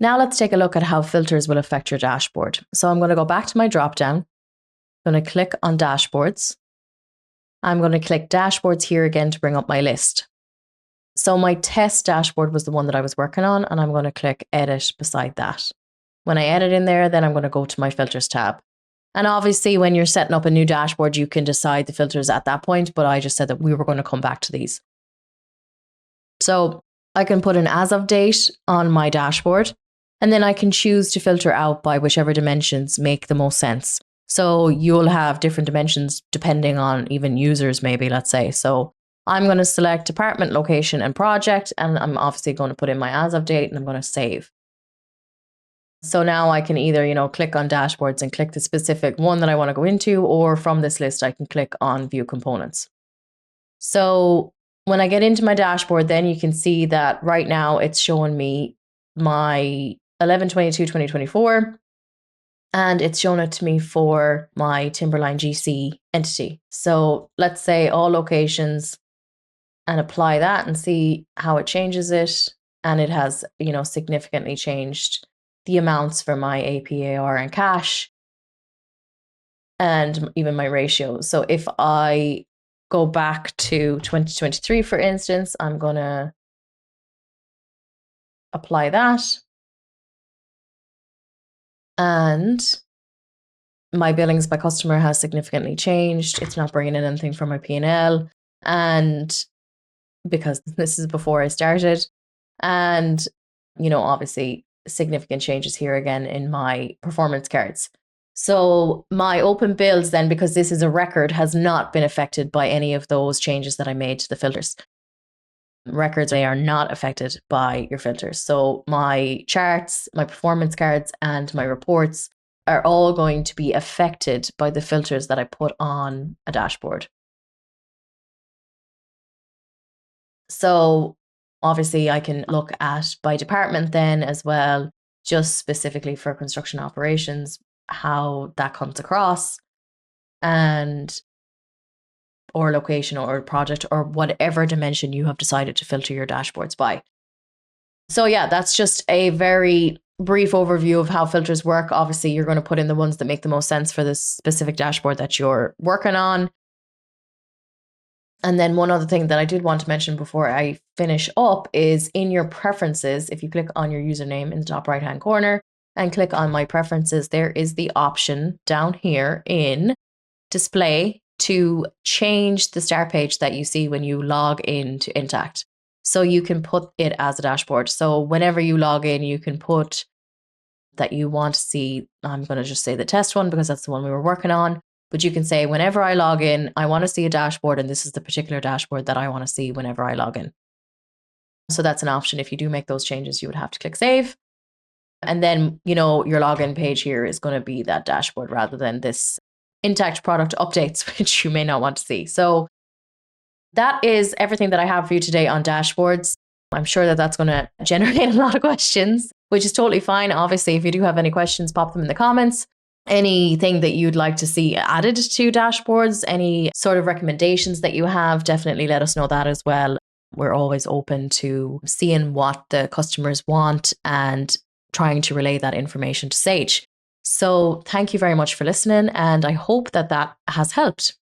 Now let's take a look at how filters will affect your dashboard. So I'm going to go back to my dropdown. I'm going to click on dashboards. I'm going to click dashboards here again to bring up my list. So my test dashboard was the one that I was working on, and I'm going to click edit beside that. When I edit in there, then I'm going to go to my filters tab. And obviously when you're setting up a new dashboard, you can decide the filters at that point, but I just said that we were going to come back to these. So I can put an as of date on my dashboard, and then I can choose to filter out by whichever dimensions make the most sense. So you'll have different dimensions depending on even users, maybe, let's say. So I'm going to select department, location, and project, and I'm obviously going to put in my as of date, and I'm going to save. So now I can either, click on dashboards and click the specific one that I want to go into, or from this list, I can click on view components. So when I get into my dashboard, then you can see that right now it's showing me my 11/22/2024, and it's shown it to me for my Timberline GC entity. So let's say all locations and apply that and see how it changes it. And it has, significantly changed the amounts for my APAR and cash, and even my ratios. So if I go back to 2023, for instance, I'm going to apply that. And my billings by customer has significantly changed. It's not bringing in anything from my P&L. And because this is before I started. And, obviously significant changes here again in my performance cards. So my open bills then, because this is a record, has not been affected by any of those changes that I made to the filters. Records, they are not affected by your filters. So my charts, my performance cards, and my reports are all going to be affected by the filters that I put on a dashboard. So obviously I can look at by department then as well, just specifically for construction operations, how that comes across, and or location or project or whatever dimension you have decided to filter your dashboards by. So yeah, that's just a very brief overview of how filters work. Obviously, you're going to put in the ones that make the most sense for the specific dashboard that you're working on. And then one other thing that I did want to mention before I finish up is in your preferences, if you click on your username in the top right-hand corner and click on my preferences, there is the option down here in display to change the start page that you see when you log into Intacct. So you can put it as a dashboard. So whenever you log in, you can put that you want to see, I'm going to just say the test one because that's the one we were working on. But you can say, whenever I log in, I want to see a dashboard, and this is the particular dashboard that I want to see whenever I log in. So that's an option. If you do make those changes, you would have to click save. And then, your login page here is going to be that dashboard rather than this Intacct product updates, which you may not want to see. So that is everything that I have for you today on dashboards. I'm sure that that's going to generate a lot of questions, which is totally fine. Obviously, if you do have any questions, pop them in the comments. Anything that you'd like to see added to dashboards, any sort of recommendations that you have, definitely let us know that as well. We're always open to seeing what the customers want and trying to relay that information to Sage. So thank you very much for listening, and I hope that that has helped.